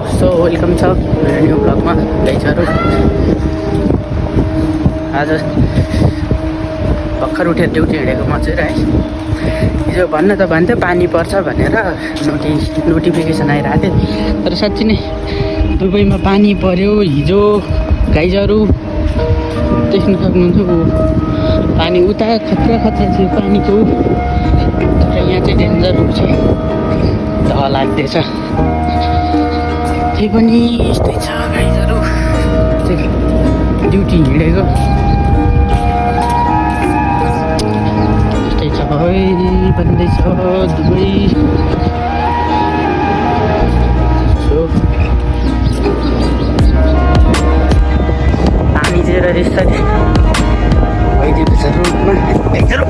So welcome छ मेरो new ब्लगमा गाइजहरू। आज भर्खर उठेर ड्युटी हिँडेको म चाहिँ है। हिजो भन्न त भन्थ्यो पानी पर्छ भनेर नोटिफिकेसन आइरहेको थियो, तर साँच्ची नै दुबईमा पानी पर्यो हिजो गाइजहरू। देख्न सक्नुहुन्छ पानी उता खतरा थियो पानीको, तर यहाँ चाहिँ डेन्जर छ, ढल लाग्दैछ। त्यही पनि यस्तै छ गाइजहरू, ड्युटी हिँडेको यस्तै छ भन्दैछ दुबई। पानी चाहिँ रहेछ भइदिएको छ रोडमा गाइजहरू।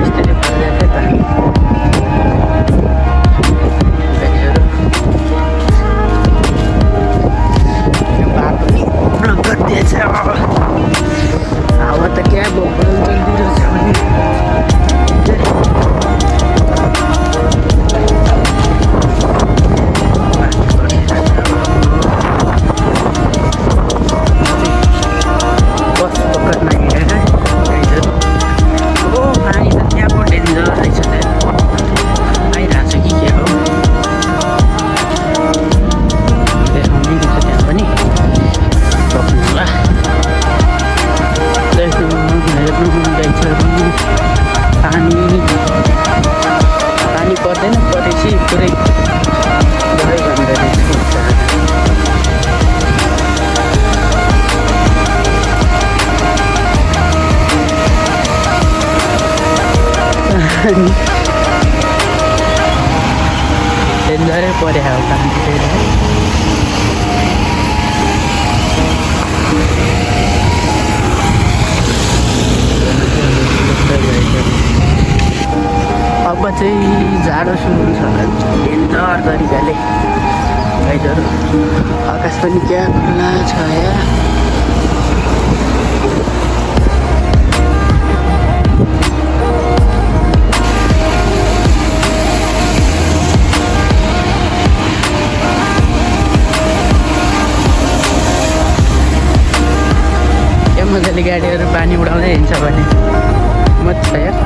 यस्तै भइरहेको त हावा त क्या भोकल चलिरहेछ भने बस पकड्न हिँडेर गाइजहरू। हो पानी त त्यहाँ पो डेन्जर रहेछ, आइरहेको छ कि के हो देखाउने छ त्यहाँ पनि सक्नुहोला। पानी पर्दैन, परेपछि पुरै पुरै भन्दै डेन्जरै परे हो पानी चाहिँ। अब चाहिँ जाडो सुरु हुन्छ डेन्जर तरिकाले गाइजहरू। आकाश पनि क्या खुल्ला छ यहाँ। क्या मजाले गाडीहरू पानी उडाउँदै हिँड्छ भने मजा छ यार।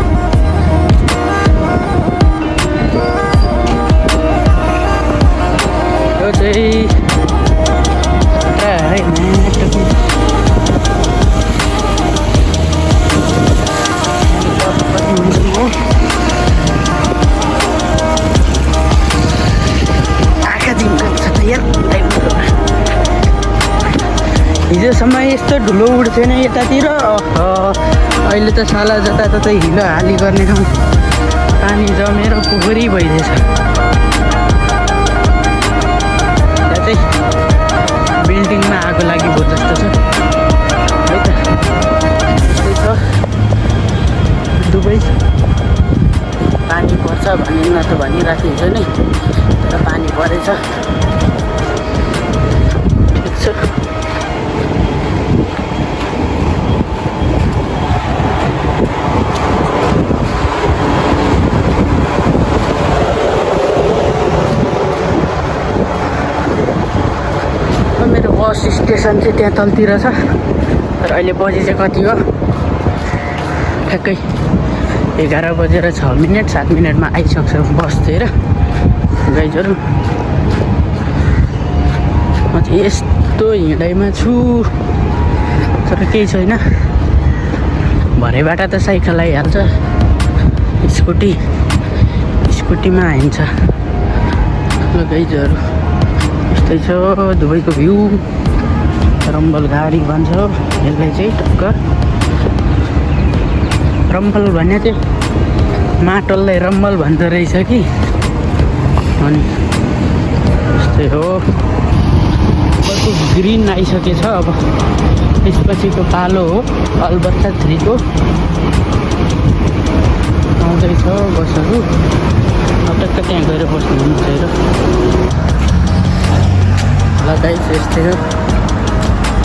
यो चाहिँ आँखा झिम्काएको छ त यार। हिजोसम्म यस्तो धुलो उड्थेन यतातिर, अहिले त साला जताततै हिलो हाली गर्ने ठाउँ पानी जमेर पोखरी भइदिएछ। त्यहाँ चाहिँ बिल्डिङमा आगो लागिभयो जस्तो छ है त। त्यस्तै छ दुबई। पानी पर्छ भनिन्न त भनिराखिन्छ नै, तर पानी परेछ। ठिक छ। मेरो बस स्टेसन चाहिँ त्यहाँ तलतिर छ, तर अहिले बजी चाहिँ कति हो ठ्याक्कै 11 बजेर 6 मिनट 7 मिनटमा आइसक्छ बस चाहिँ र गाइजहरू। म चाहिँ यस्तो हिँडाइमा छु, तर केही छैन। भरेबाट त साइकल आइहाल्छ, स्कुटीमा हिँड्छ ल गाइजहरू। यस्तै छ दुबईको भ्यू। रम्बल गाडी भन्छ यसलाई चाहिँ टक्क। रम्बल भन्ने चाहिँ माटोललाई रम्बल भन्दो रहेछ कि। अनि यस्तै हो। अर्को ग्रिन आइसकेछ, अब त्यसपछिको पालो हो अल्बर्टा 3 को आउँदैछ बसहरू। अब टक्क त्यहाँ गएर बस्नुहुन्छ र लगाइ यस्तै हो।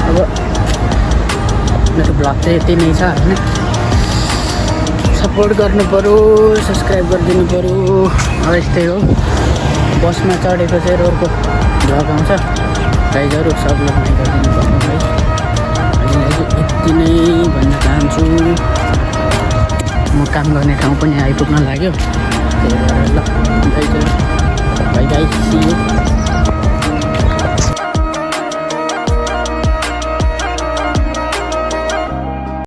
अब मेरो ब्लग चाहिँ यति नै छ होइन। सपोर्ट गर्नु पऱ्यो, सब्सक्राइब गरिदिनु पऱ्यो, यस्तै हो। बसमा चढेको चाहिँ रोडको भ्लग आउँछ गाइजहरू सबलाई माया गरिदिनु पर्ने है। अहिले चाहिँ यति नै भन्न चाहन्छु। म काम गर्ने ठाउँ पनि आइपुग्न लाग्यो, त्यही भएर ल गाइजहरू बाइ बाइ, सी यू।